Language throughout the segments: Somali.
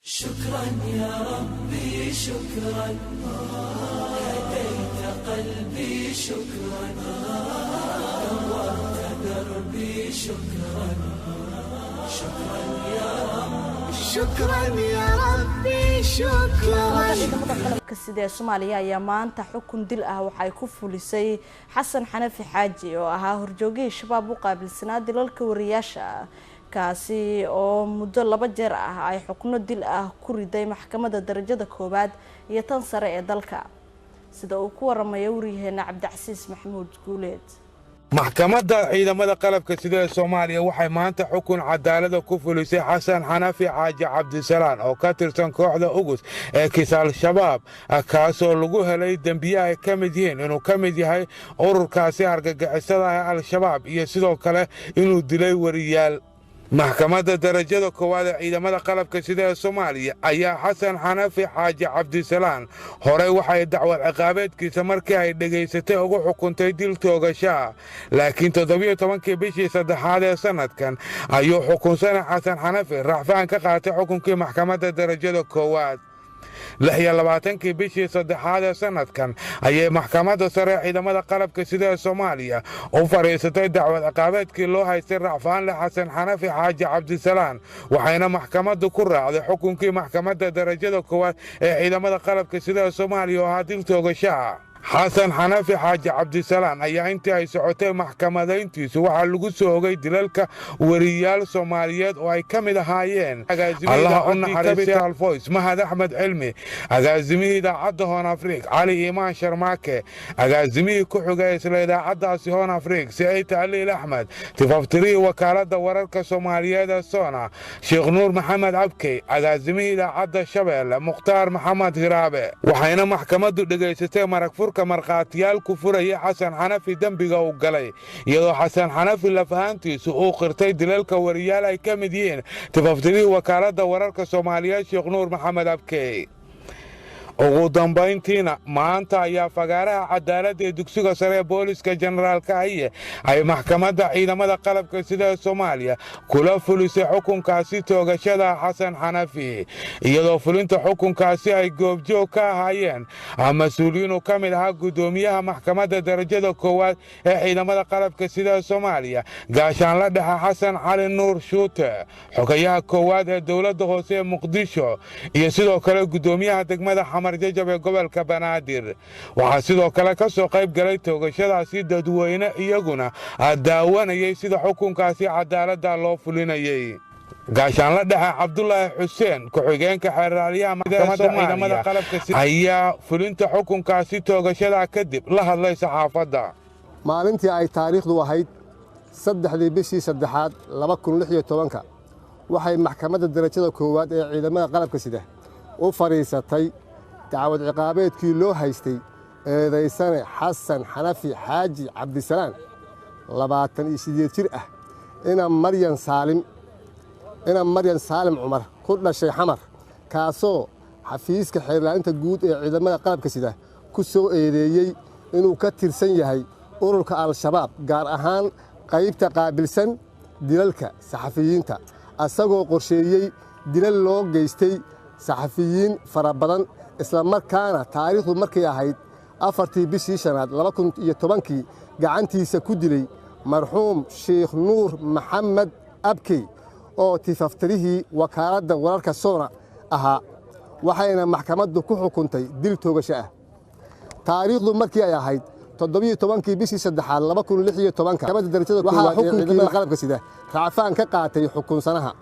شكرا يا ربي شكرا هديت قلبي شكرا نورت دربي شكرا شكرا يا رب شكرا يا ربي شكرا sida Soomaaliya ayaa maanta xukun dil ah waxay ku fulisay Xasan Xanafi Xaaji oo ahaa horjoogay shabaab u qaabilsanaa dilalka wariyaasha kaasi oo muddo 2 jeer ah ay xukuno dil ah ku riday maxkamadda darajada koobaad iyo tan sare ee dalka sida uu ku waramayo wariyaheena Cabdicasiis Maxamuud Guuleed maxkamadda ciidamada qalabka sida Soomaaliya waxay maanta xukun cadaalad ku fulisay Xasan Xanafi Xaaji Cabdisalaan oo ka tirsan kooxda Ugus ee Kisaal Shabaab kaas oo lagu helay dambiye ay ka mid yihiin inuu ka mid yahay ururkaasi argagixisada ah Al-Shabaab iyo sidoo kale inuu dilay wariyaal maxkamadda darajada koowaad ee ciidamada qalabka sida Soomaaliya ayaa Xasan Xanafi Xaaji Cabdisalaan hore waxay dacwad ciqaabeedkiisa markii ay dhageysatay ugu xukuntay dil toogasho laakiin 17 bishii saddexaad ee sanadkan ayuu xukunsanaa Xasan Xanafi rafaan ka qaatay xukunkii maxkamadda darajada koowaad 26 bishii saddexaad ee sanadkan ayay maxkamadda sare ciidamada qalabka sida Soomaaliya u fariisatay dacwad ciqaabeedkii loo haystay rafaan leh Xasan Xanafi Xaaji Cabdisalaan waxayna maxkamaddu ku raacday xukunkii maxkamadda darajada koowaad ee ciidamada qalabka sida Soomaaliya oo hadil toogasho Xasan Xanafi Xaaji Cabdisalaan ayaa intii ay socotay maxkamadayntiisu waxa lagu soo ogay dilalka wariyaal Soomaaliyeed oo ay ka mid ahaayeen agaasimihiisa Capital Voice Mahad Axmed Cilmi agaasimihii idaacadda Hoon Afrika Cali Imaan Sharmaake agaasimihii ku xigay isla idaacaddaasi Hoon Afrika Saciid Ali Axmed tifaftirihii wakaaladda wararka Soomaaliyeed ee Soona Sheekh Nuur Maxamed Abkey agaasimihii idaacadda Shabeelle Mukhtaar Maxamed Hiraabe waxayna maxkamaddu dhageysatay marqaatiyaal ku furaya Xasan Xanafi dambiga uu galay iyadoo Xasan Xanafi lafahantiisu uu qirtay dilalka wariyaal ay ka mid yihiin tifaftirihii wakaaladda wararka Soomaaliyeed Sheekh Nuur Maxamed Abkey ugu dambayntiina maanta ayaa fagaaraha cadaaladda ee dugsiga sare ee booliska generaalka ay maxkamadda ciidamada qalabka sida Soomaaliya kula fulisay xukunkaasi toogashada Xasan Xanafi iyadoo fulinta xukunkaasi ay goobjoog ka ahaayeen mas'uuliyiin ka mid ah gudoomiyaha maxkamadda darajada koowaad ee ciidamada qalabka sida Soomaaliya gaashaanle dhexe Xasan Cali Nuur Shuute xogayaha koowaad ee dowladda hoose ee Muqdisho iyo sidoo kale gudoomiyaha degmada marjajab gobolka Banaadir waxa sidoo kale ka soo qayb galay toogashadaasi dadweyne iyaguna daawanayay sida xukunkaasi cadaaladda loo fulinayay gaashaanle dhexe Cabdullaahi Xuseen ku-xigeenka xeeraryaha maxkamadda ciidamada qalabka ayaa fulinta xukunkaasi toogashada kadib la hadlay saxaafadda maalintii ay taariikhdu ahayd 3 bishii saddexaad 2016 waxay maxkamadda darajada koowaad ee ciidamada qalabka sida u fariisatay dacwad ciqaabeedkii loo haystay eedaysane Xasan Xanafi Xaaji Cabdisalaan 28 jir ah ina Maryan Saalim Cumar ku dhashay Xamar kaasoo xafiiska xeerlaainta guud ee ciidamada qalabka sida ku soo eedeeyay inuu ka tirsan yahay ururka Al-Shabaab gaar ahaan qaybta qaabilsan dilalka saxafiyiinta asagoo qorsheeyay dilal loo geystay saxafiyiin fara badan isla markaana taariikhdu markay ahayd 4 bishii shanaad 2010 gacantiisa ku dilay marxuum Sheekh Nuur Maxamed Abkey oo tifaftirihii wakaaladda wararka Soona ahaa waxayna maxkamaddu ku xukuntay dil toogasho ah taariikhdu markii ay ahayd 17 bishii saddexaad 2016 maxkamadda darajada koowaad ee ciidamada qalabka sida rafaan ka qaatay xukunsanaha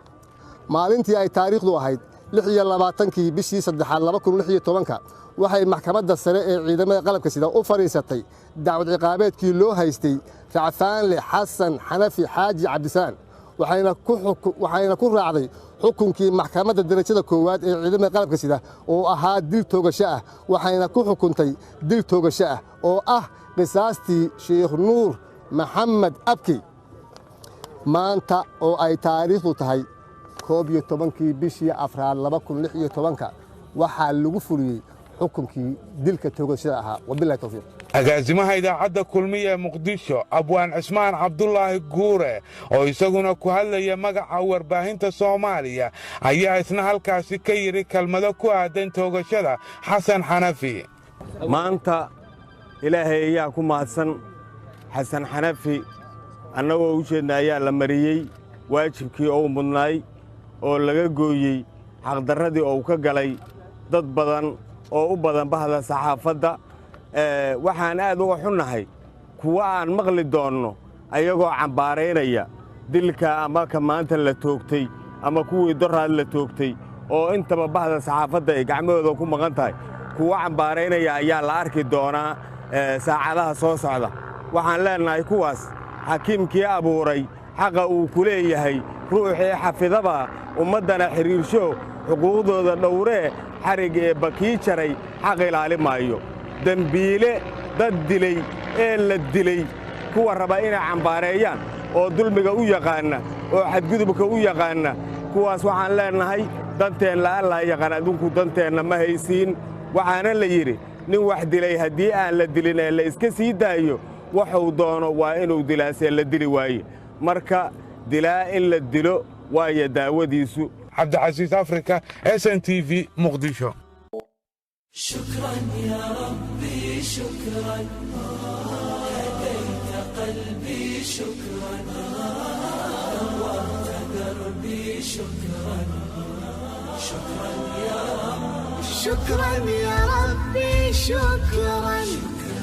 maalintii ay taariikhdu ahayd 26 bishii saddexaad 2016 waxay maxkamadda sare ee ciidamada qalabka sida u fariisatay dacwad ciqaabeedkii loo haystay rafaan leh Xasan Xanafi Xaaji Cabdisalaan waxayna ku raacday xukunkii maxkamadda darajada koowaad ee ciidamada qalabka sida oo ahaa dil toogasho ah waxayna ku xukuntay dil toogasho ah oo ah qisaastii Sheekh Nuur Maxamed Abkey maanta oo ay taariikhdu tahay 11 bishii afraad 2016 waxaa lagu fuliyay xukunkii dilka toogashada ahaa wabillahi tawfiiq agaasimaha idaacadda kulmiye ee muqdisho abwaan cismaan cabdulaahi guure oo isaguna ku hadlaya magaca warbaahinta soomaaliya ayaa isna halkaasi ka yidhi kelmado ku aadan toogashada xasan xanafi. maanta ilaahay ayaa ku mahadsan. xasan xanafi annagoo u jeedna ayaa la mariyey waajibkii uu mudnaay oo laga gooyey xaqdarradii uu ka galay dad badan oo u badan bahda saxaafadda. waxaan aad uga xunnahay kuwa aan maqli doonno ayagoo cambaaraynaya dilka ama ka maanta la toogtay ama kuwii doraad la toogtay oo intaba bahda saxaafadda ay gacmahooda ku maqan tahay kuwa cambaaraynaya ayaa la arki doonaa saacadaha soo socda. waxaan leennahay kuwaas xakiimkii abuuray xaqa uu ku leeyahay ruuxii xafidaba ummaddana xidhiirsho xuquuqdooda dhowree xarig ee bakii jaray xaq ilaali maayo. dembiile dad dilay ee la dilay kuwa raba inay cambaareeyaan oo dulmiga u yaqaanna oo xadgudubka u yaqaanna kuwaas waxaan leennahay danteenna allaa yaqaan adinku danteenna ma haysiin. waxaana la yidhi nin wax dilay haddii aan la dilin ee la iska sii daayo waxuu doono waa inuu dilaasee la dili waaye. marka dilaa in la dilo waayo daawadiisu. cabdicasiis afrika SNTV muqdisho. شكرا يا ربي شكرا هديت قلبي شكرا نورت دربي شكرا شكرا يا رب شكرا يا ربي شكرا